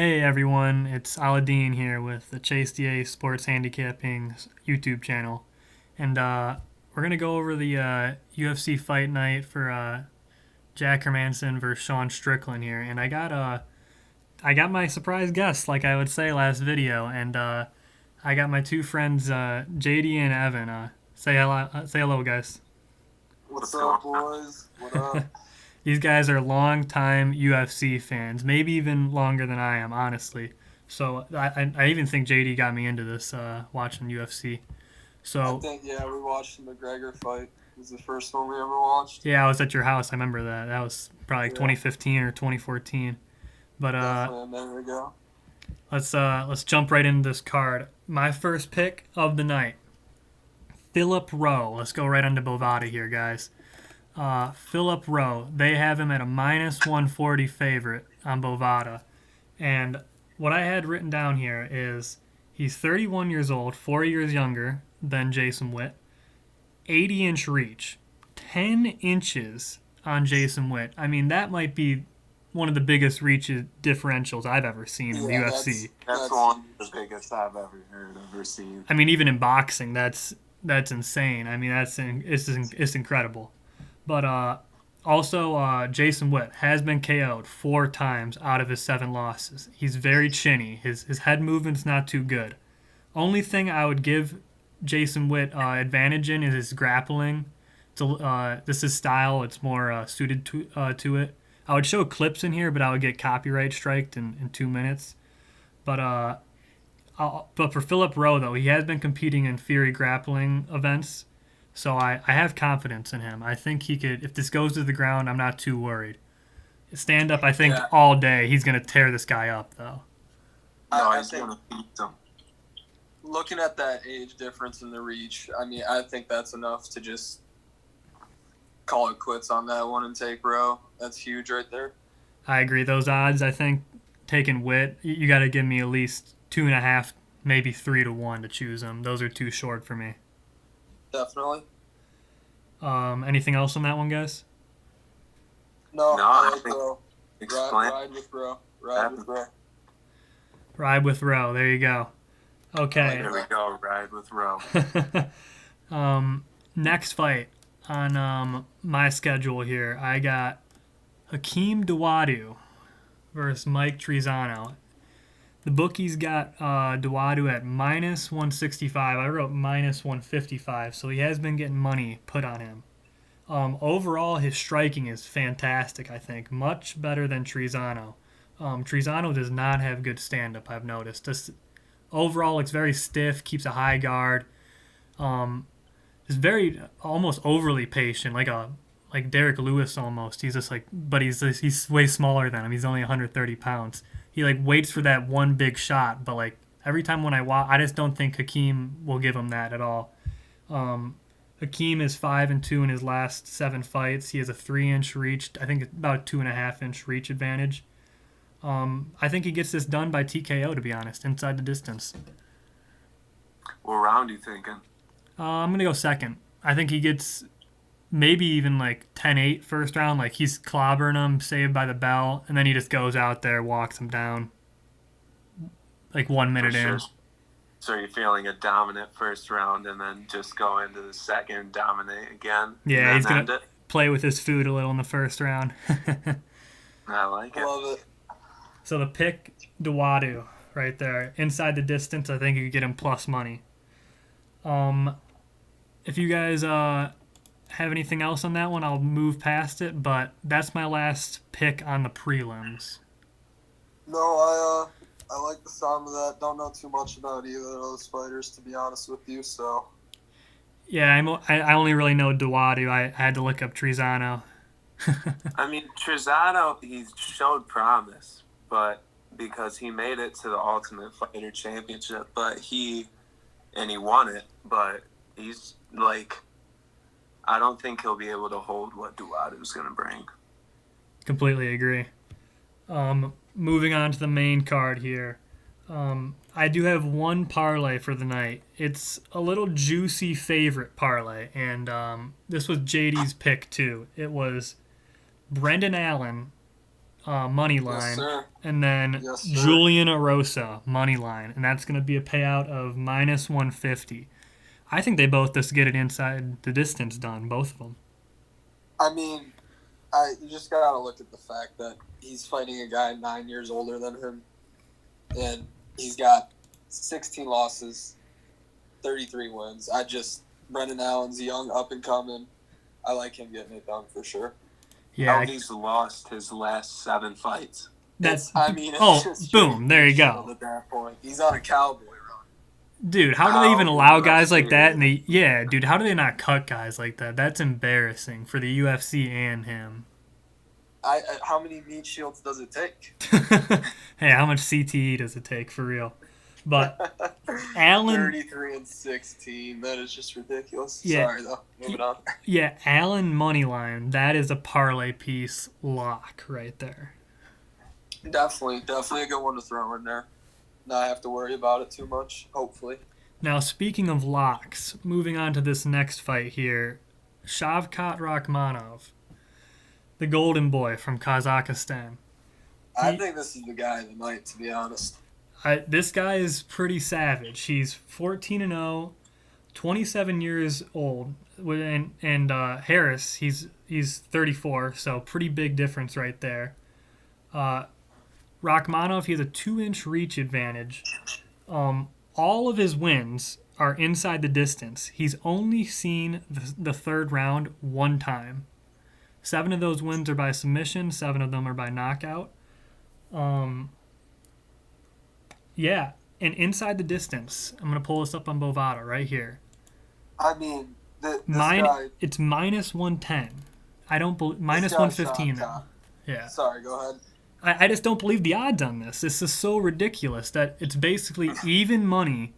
Hey everyone, it's Aladdin here with the Chase DA Sports Handicapping YouTube channel. And we're going to go over the UFC fight night for Jack Hermansen versus Sean Strickland here. And I got my surprise guest, like I would say last video. And I got my two friends, JD and Evan. Say hello, guys. What's up, boys? What up? These guys are longtime UFC fans, maybe even longer than I am, honestly. So I even think JD got me into this watching UFC. I think, yeah, we watched the McGregor fight. It was the first one we ever watched. Yeah, I was at your house. I remember that. That was probably Yeah. 2015 or 2014. But Definitely a minute ago. let's jump right into this card. My first pick of the night, Philip Rowe. Let's go right into Bovada here, guys. Philip Rowe. They have him at a minus 140 favorite on Bovada. And what I had written down here is he's 31 years old, 4 years younger than Jason Witt, 80-inch reach, 10 inches on Jason Witt. I mean, that might be one of the biggest reach differentials I've ever seen in the UFC. That's one of the biggest I've ever seen. I mean, even in boxing, that's insane. I mean, it's incredible. But also, Jason Witt has been KO'd 4 times out of his 7 losses. He's very chinny. His head movement's not too good. Only thing I would give Jason Witt advantage in is his grappling. This is style. It's more suited to it. I would show clips in here, but I would get copyright striked in 2 minutes. But for Philip Rowe, though, he has been competing in Fury grappling events. So I have confidence in him. I think he could, if this goes to the ground, I'm not too worried. Stand up, I think all day he's going to tear this guy up, though. No, he's going to beat him. Looking at that age difference in the reach, I mean, I think that's enough to just call it quits on that one and take Rowe. That's huge right there. I agree. Those odds, I think, taking Witt, you got to give me at least 2.5, maybe 3 to 1 to choose him. Those are too short for me. Definitely. Anything else on that one, guys? No, I like think Rowe. Ride with Rowe. Ride with Rowe. Ride with Rowe. There you go. Okay. There we go. Ride with Rowe. Next fight on my schedule here, I got Hakeem Dawodu versus Mike Trizano. The bookies got Dawodu at minus 165. I wrote minus 155, so he has been getting money put on him. Overall, his striking is fantastic, I think. Much better than Trizano. Trizano does not have good stand-up, I've noticed. Just, overall, it's very stiff, keeps a high guard. Is very, almost overly patient, like Derek Lewis almost. He's just like, but he's way smaller than him. He's only 130 pounds. He like waits for that one big shot, but like every time when I watch, I just don't think Hakeem will give him that at all. Hakeem is 5-2 in his last 7 fights. He has a 3-inch reach. I think it's about 2.5-inch reach advantage. I think he gets this done by TKO, to be honest, inside the distance. What round are you thinking? I'm gonna go second. I think he gets maybe even like 10-8 first round. Like he's clobbering him, saved by the bell, and then he just goes out there, walks him down. Like 1 minute in. So you're feeling a dominant first round and then just go into the second, dominate again? Yeah, he's going to play with his food a little in the first round. I like it. Love it. So the pick, Dawodu, right there. Inside the distance, I think you could get him plus money. If you guys have anything else on that one, I'll move past it, but that's my last pick on the prelims. No, I like the sound of that. Don't know too much about either of those fighters, to be honest with you. So. Yeah, I only really know Dawodu. I had to look up Trizano. I mean, Trizano, he showed promise, but because he made it to the Ultimate Fighter Championship, he won it, but he's like, I don't think he'll be able to hold what Dawodu's going to bring. Completely agree. Moving on to the main card here. I do have one parlay for the night. It's a little juicy favorite parlay, and this was JD's pick too. It was Brendan Allen money Yes, line. sir. And then Yes, sir. Julian Erosa, money line. And that's going to be a payout of minus 150. I think they both just get it inside the distance done, both of them. I mean, you just got to look at the fact that he's fighting a guy 9 years older than him. And he's got 16 losses, 33 wins. Brendan Allen's young, up and coming. I like him getting it done for sure. Yeah. He's lost his last 7 fights. That's Just boom, there you go. at that point. He's on a cowboy run. Dude, how do they even allow guys like that? Dude, how do they not cut guys like that? That's embarrassing for the UFC and him. How many meat shields does it take? Hey, how much CTE does it take for real? But Allen, 33-16. That is just ridiculous. Yeah. Sorry though. Moving on. Yeah, Allen moneyline. That is a parlay piece lock right there. Definitely a good one to throw in there. Not have to worry about it too much. Hopefully. Now, speaking of locks, moving on to this next fight here, Shavkat Rakhmonov, the golden boy from Kazakhstan. I think this is the guy of the night, to be honest. This guy is pretty savage. He's 14-0, 27 years old, and Harris, he's 34, so pretty big difference right there. Rakhmonov, he has a 2-inch reach advantage. All of his wins are inside the distance. He's only seen the third round 1 time. 7 of those wins are by submission. 7 of them are by knockout. Yeah, and inside the distance, I'm going to pull this up on Bovada right here. I mean, this guy... It's minus 110. I don't believe... Minus 115 now. Yeah. Sorry, go ahead. I just don't believe the odds on this. This is so ridiculous that it's basically even money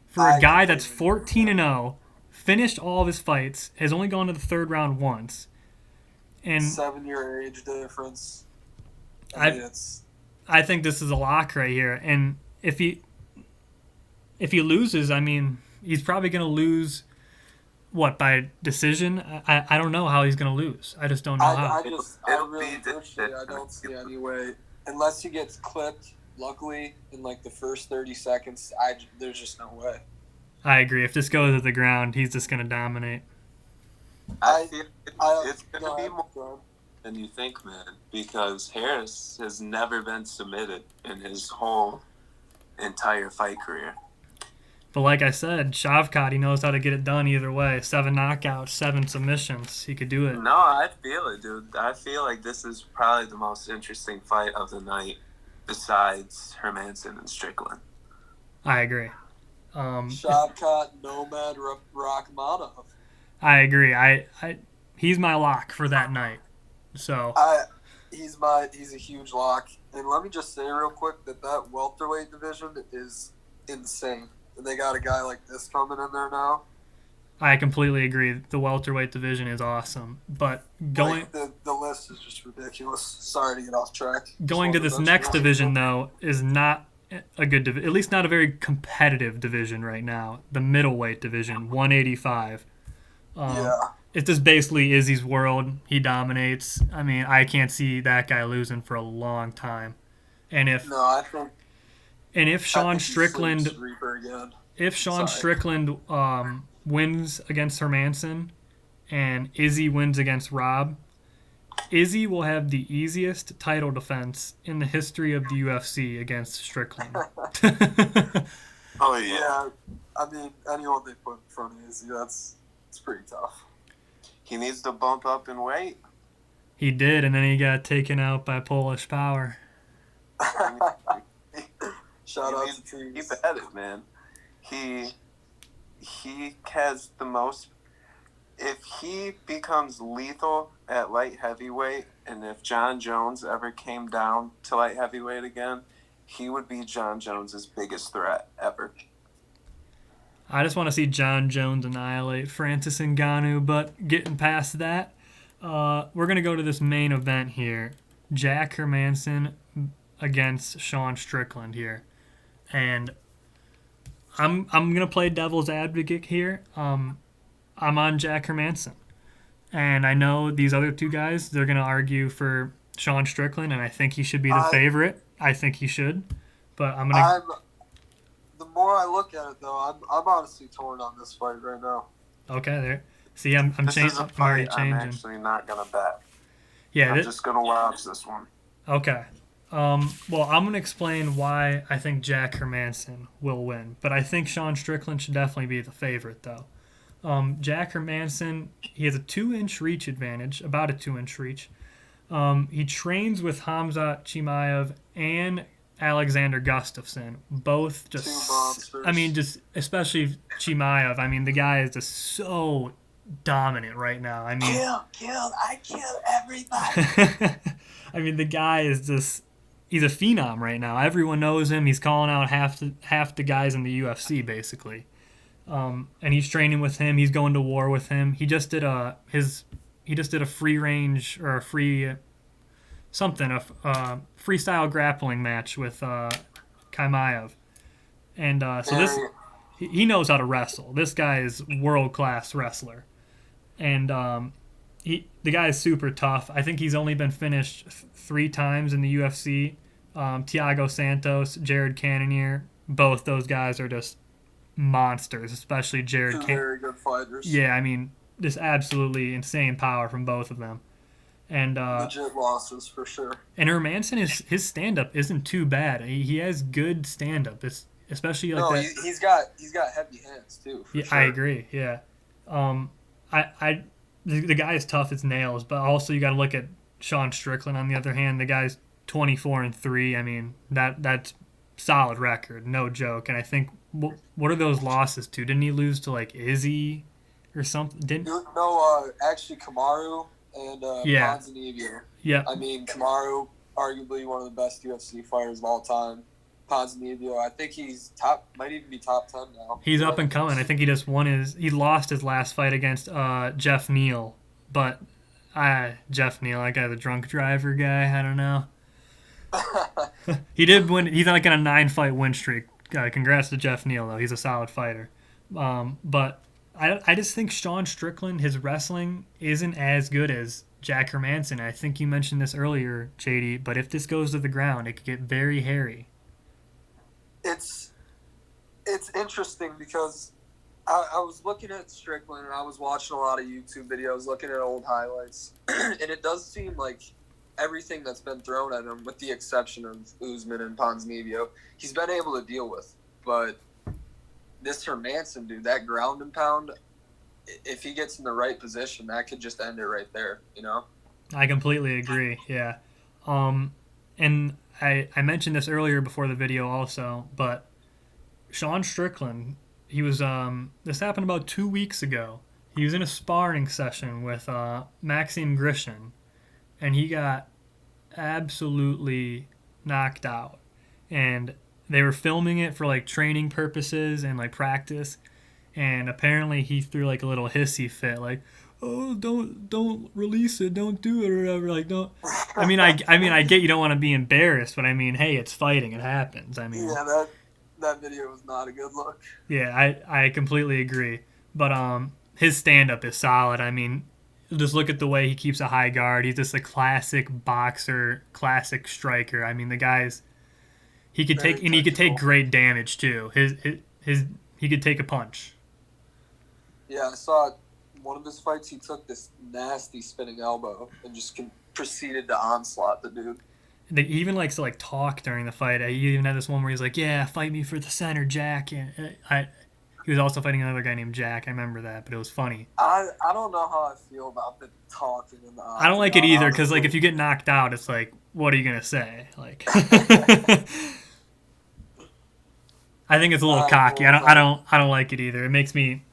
for a guy that's 14-0, finished all of his fights, has only gone to the third round once. And 7-year age difference. I think this is a lock right here. And if he loses, I mean, he's probably going to lose, by decision? I don't know how he's going to lose. I just don't know how. I don't see any way. Unless he gets clipped, luckily, in the first 30 seconds, there's just no way. I agree. If this goes to the ground, he's just going to dominate. I feel it's going to be more than you think, man, because Harris has never been submitted in his whole entire fight career. But like I said, Shavkat, he knows how to get it done either way. 7 knockouts, 7 submissions. He could do it. No, I feel it, dude. I feel like this is probably the most interesting fight of the night besides Hermansen and Strickland. I agree. Shavkat, Nomad, Rakhmonov. I agree. He's my lock for that night. So he's a huge lock. And let me just say real quick that welterweight division is insane. And they got a guy like this coming in there now. I completely agree. The welterweight division is awesome. But the list is just ridiculous. Sorry to get off track. Going to this next division, though, is not a good division. At least not a very competitive division right now. The middleweight division, 185. It's just basically Izzy's world. He dominates. I mean, I can't see that guy losing for a long time. And if Sean Strickland wins against Hermansen and Izzy wins against Rob, Izzy will have the easiest title defense in the history of the UFC against Strickland. Oh, yeah. I mean, anyone they put in front of Izzy, it's pretty tough. He needs to bump up in weight. He did, and then he got taken out by Polish Power. Shout out to Trees. He's at it, man. He has the most. If he becomes lethal at light heavyweight, and if John Jones ever came down to light heavyweight again, he would be John Jones's biggest threat ever. I just want to see John Jones annihilate Francis Ngannou, but getting past that, we're going to go to this main event here. Jack Hermansen against Sean Strickland here. And I'm going to play devil's advocate here. I'm on Jack Hermansen. And I know these other two guys, they're going to argue for Sean Strickland, and I think he should be the favorite. I think he should, but the more I look at it, though, I'm honestly torn on this fight right now. Okay, there. See, I'm changing. I'm already changing. I'm actually not gonna bet. Yeah, I'm just gonna watch this one. Okay. Well, I'm gonna explain why I think Jack Hermansen will win, but I think Sean Strickland should definitely be the favorite, though. Jack Hermansen, he has a 2-inch reach advantage, about a 2-inch reach. He trains with Khamzat Chimaev and Alexander Gustafsson, both just, two monsters. I mean, just especially Chimaev. I mean, the guy is just so dominant right now. I mean, I kill everybody. I mean, the guy is just, he's a phenom right now. Everyone knows him. He's calling out half the guys in the UFC, basically. And he's training with him. He's going to war with him. He just did a free range or a freestyle grappling match with Chimaev. And so he knows how to wrestle. This guy is world-class wrestler. And the guy is super tough. I think he's only been finished 3 times in the UFC. Thiago Santos, Jared Cannonier, both those guys are just monsters, especially Jared Cannonier. Very good fighters. Yeah, I mean, just absolutely insane power from both of them. And legit losses for sure. And Hermansen, his stand-up isn't too bad. He has good stand-up. It's especially like that. He's got heavy hands too. Yeah, sure. I agree. Yeah. The guy is tough as nails, but also you got to look at Sean Strickland. On the other hand, the guy's 24-3. I mean, that's solid record, no joke. And I think what are those losses to? Didn't he lose to like Izzy or something? No, actually Kamaru and Ponzinibbio. Yeah. I mean, Kamaru, arguably one of the best UFC fighters of all time. Ponzinibbio, I think he's might even be top 10 now. He's up and coming. I think he lost his last fight against Jeff Neal, but Jeff Neal, that guy, the drunk driver guy, I don't know. He did win. He's like in a 9-fight win streak. Congrats to Jeff Neal, though. He's a solid fighter. But I just think Sean Strickland, his wrestling isn't as good as Jack Hermansen. I think you mentioned this earlier, JD, but if this goes to the ground, it could get very hairy. It's interesting because I was looking at Strickland and I was watching a lot of YouTube videos, looking at old highlights, and it does seem like everything that's been thrown at him, with the exception of Usman and Ponzinibbio, he's been able to deal with. But this Hermansen, dude, that ground and pound, if he gets in the right position, that could just end it right there, you know? I completely agree, yeah. And I mentioned this earlier before the video also, but Sean Strickland, he was this happened about 2 weeks ago. He was in a sparring session with Maxim Grishin, and he got absolutely knocked out. And they were filming it for like training purposes and like practice, and apparently he threw like a little hissy fit, like, "Oh, don't release it, don't do it," or whatever. Like, don't. I mean, I get you don't want to be embarrassed, but I mean, hey, it's fighting, it happens. I mean, yeah, that video was not a good look. Yeah, I completely agree. But his stand up is solid. I mean, just look at the way he keeps a high guard. He's just a classic boxer, classic striker. I mean, the guy's he could take great damage too. He could take a punch. Yeah, I saw one of his fights. He took this nasty spinning elbow and just proceeded to onslaught the dude. He even likes to like talk during the fight. He even had this one where he's like, "Yeah, fight me for the center, Jack." And he was also fighting another guy named Jack. I remember that, but it was funny. I don't know how I feel about the talking in the octagon. I don't like it either because like if you get knocked out, it's like, what are you gonna say? Like, I think it's a little cocky. I don't like it either. It makes me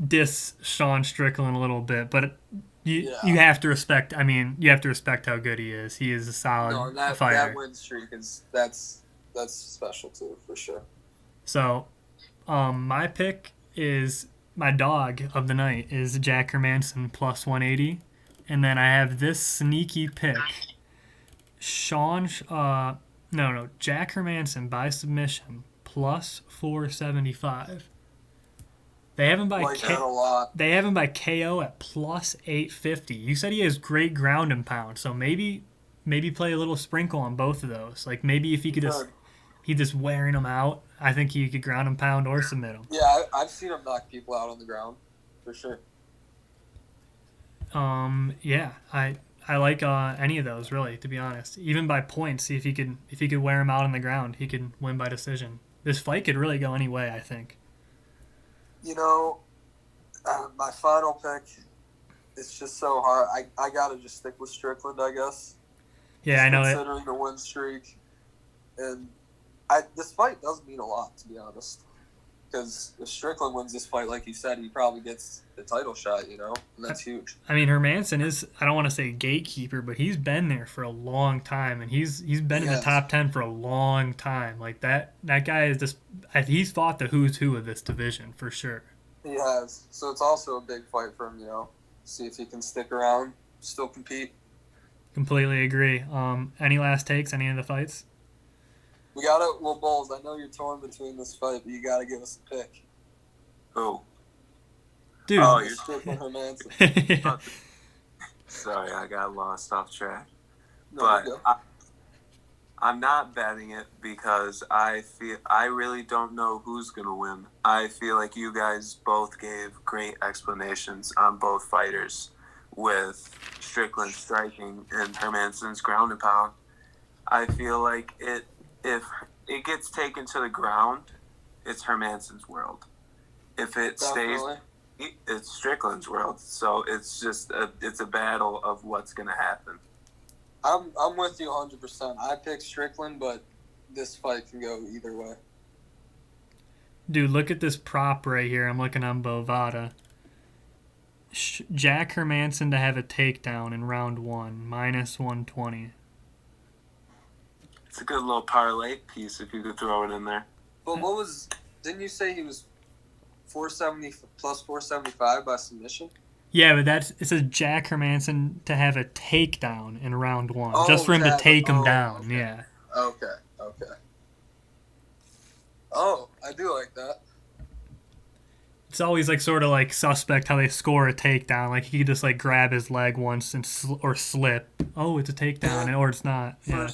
diss Sean Strickland a little bit, but you have to respect. I mean, you have to respect how good he is. He is a solid fighter. That win streak that's special too, for sure. So, my pick is my dog of the night is Jack Hermansen plus 180, and then I have this sneaky pick, Jack Hermansen by submission plus 475. They have him by KO at plus 850. You said he has great ground and pound, so maybe maybe play a little sprinkle on both of those. Like maybe if he could just wearing them out, I think he could ground and pound or submit them. Yeah, I've seen him knock people out on the ground for sure. Yeah, I like any of those really, to be honest. Even by points, see if he could wear him out on the ground, he could win by decision. This fight could really go any way, I think. You know, my final pick, it's just so hard. I gotta just stick with Strickland, I guess. Yeah, just I know considering the win streak, and this fight does mean a lot, to be honest. Because if Strickland wins this fight, like you said, he probably gets the title shot, you know? And that's huge. I mean, Hermansen is, I don't want to say gatekeeper, but he's been there for a long time, and he's been in the top 10 for a long time. Like, that guy is just, he's fought the who's who of this division, for sure. He has. So it's also a big fight for him, you know? See if he can stick around, still compete. Completely agree. Any last takes, any of the fights? We gotta, Bowles, I know you're torn between this fight, but you gotta give us a pick. Who? Dude. Oh, you're Strickland Hermansen. Yeah. Sorry, I got lost off track. No, But I'm not betting it because I really don't know who's gonna win. I feel like you guys both gave great explanations on both fighters, with Strickland striking and Hermansen's ground and pound. I feel like if it gets taken to the ground, it's Hermansen's world. If it stays, it's Strickland's world. So it's just it's a battle of what's going to happen. I'm with you 100%. I picked Strickland, but this fight can go either way. Dude, look at this prop right here. I'm looking on Bovada. Jack Hermansen to have a takedown in round 1, minus 120. It's a good little parlay piece if you could throw it in there. But didn't you say he was 470 plus 475 by submission? Yeah, but it says Jack Hermansen to have a takedown in round 1, just for him to take him down. Okay. Yeah. Okay. Oh, I do like that. It's always like sort of like suspect how they score a takedown. Like he could just like grab his leg once and or slip. Oh, it's a takedown, or it's not. Yeah.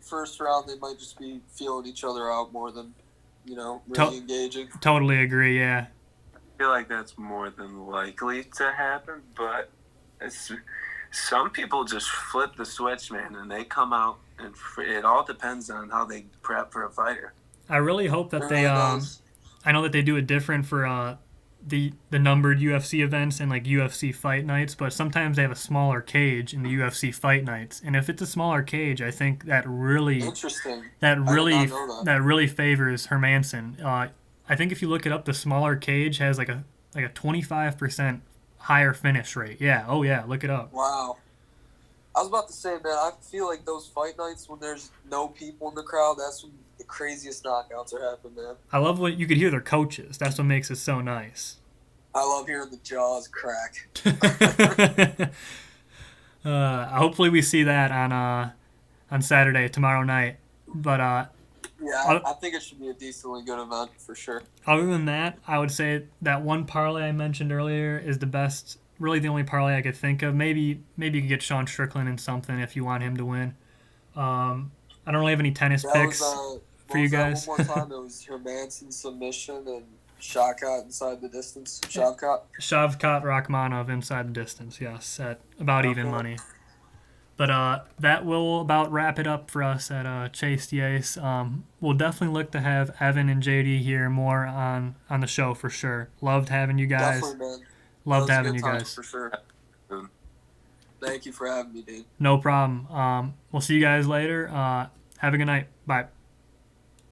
First round, they might just be feeling each other out more than, really engaging. Totally agree. Yeah. I feel like that's more than likely to happen, but some people just flip the switch, man, and they come out, and it all depends on how they prep for a fighter. I really hope that they I know that they do it different for the numbered UFC events and like UFC fight nights, but sometimes they have a smaller cage in the UFC fight nights. And if it's a smaller cage, I think that really favors Hermansen. I think if you look it up, the smaller cage has like a 25% higher finish rate. Yeah. Oh yeah. Look it up. Wow. I was about to say, man, I feel like those fight nights when there's no people in the crowd, that's when the craziest knockouts are happening, man. I love when you could hear their coaches. That's what makes it so nice. I love hearing the jaws crack. Hopefully we see that on Saturday, tomorrow night. But yeah, I think it should be a decently good event for sure. Other than that, I would say that one parlay I mentioned earlier is the best. Really, the only parlay I could think of. Maybe you could get Sean Strickland in something if you want him to win. I don't really have any tennis picks for you guys. One more time, it was Hermansen submission and Shavkat inside the distance. Shavkat Rachmanov inside the distance. Yes, at about even money. But that will about wrap it up for us at Chase Yace. We'll definitely look to have Evan and JD here more on the show for sure. Loved having you guys. Definitely, man. Loved having you guys. For sure. Thank you for having me, dude. No problem. We'll see you guys later. Have a good night. Bye.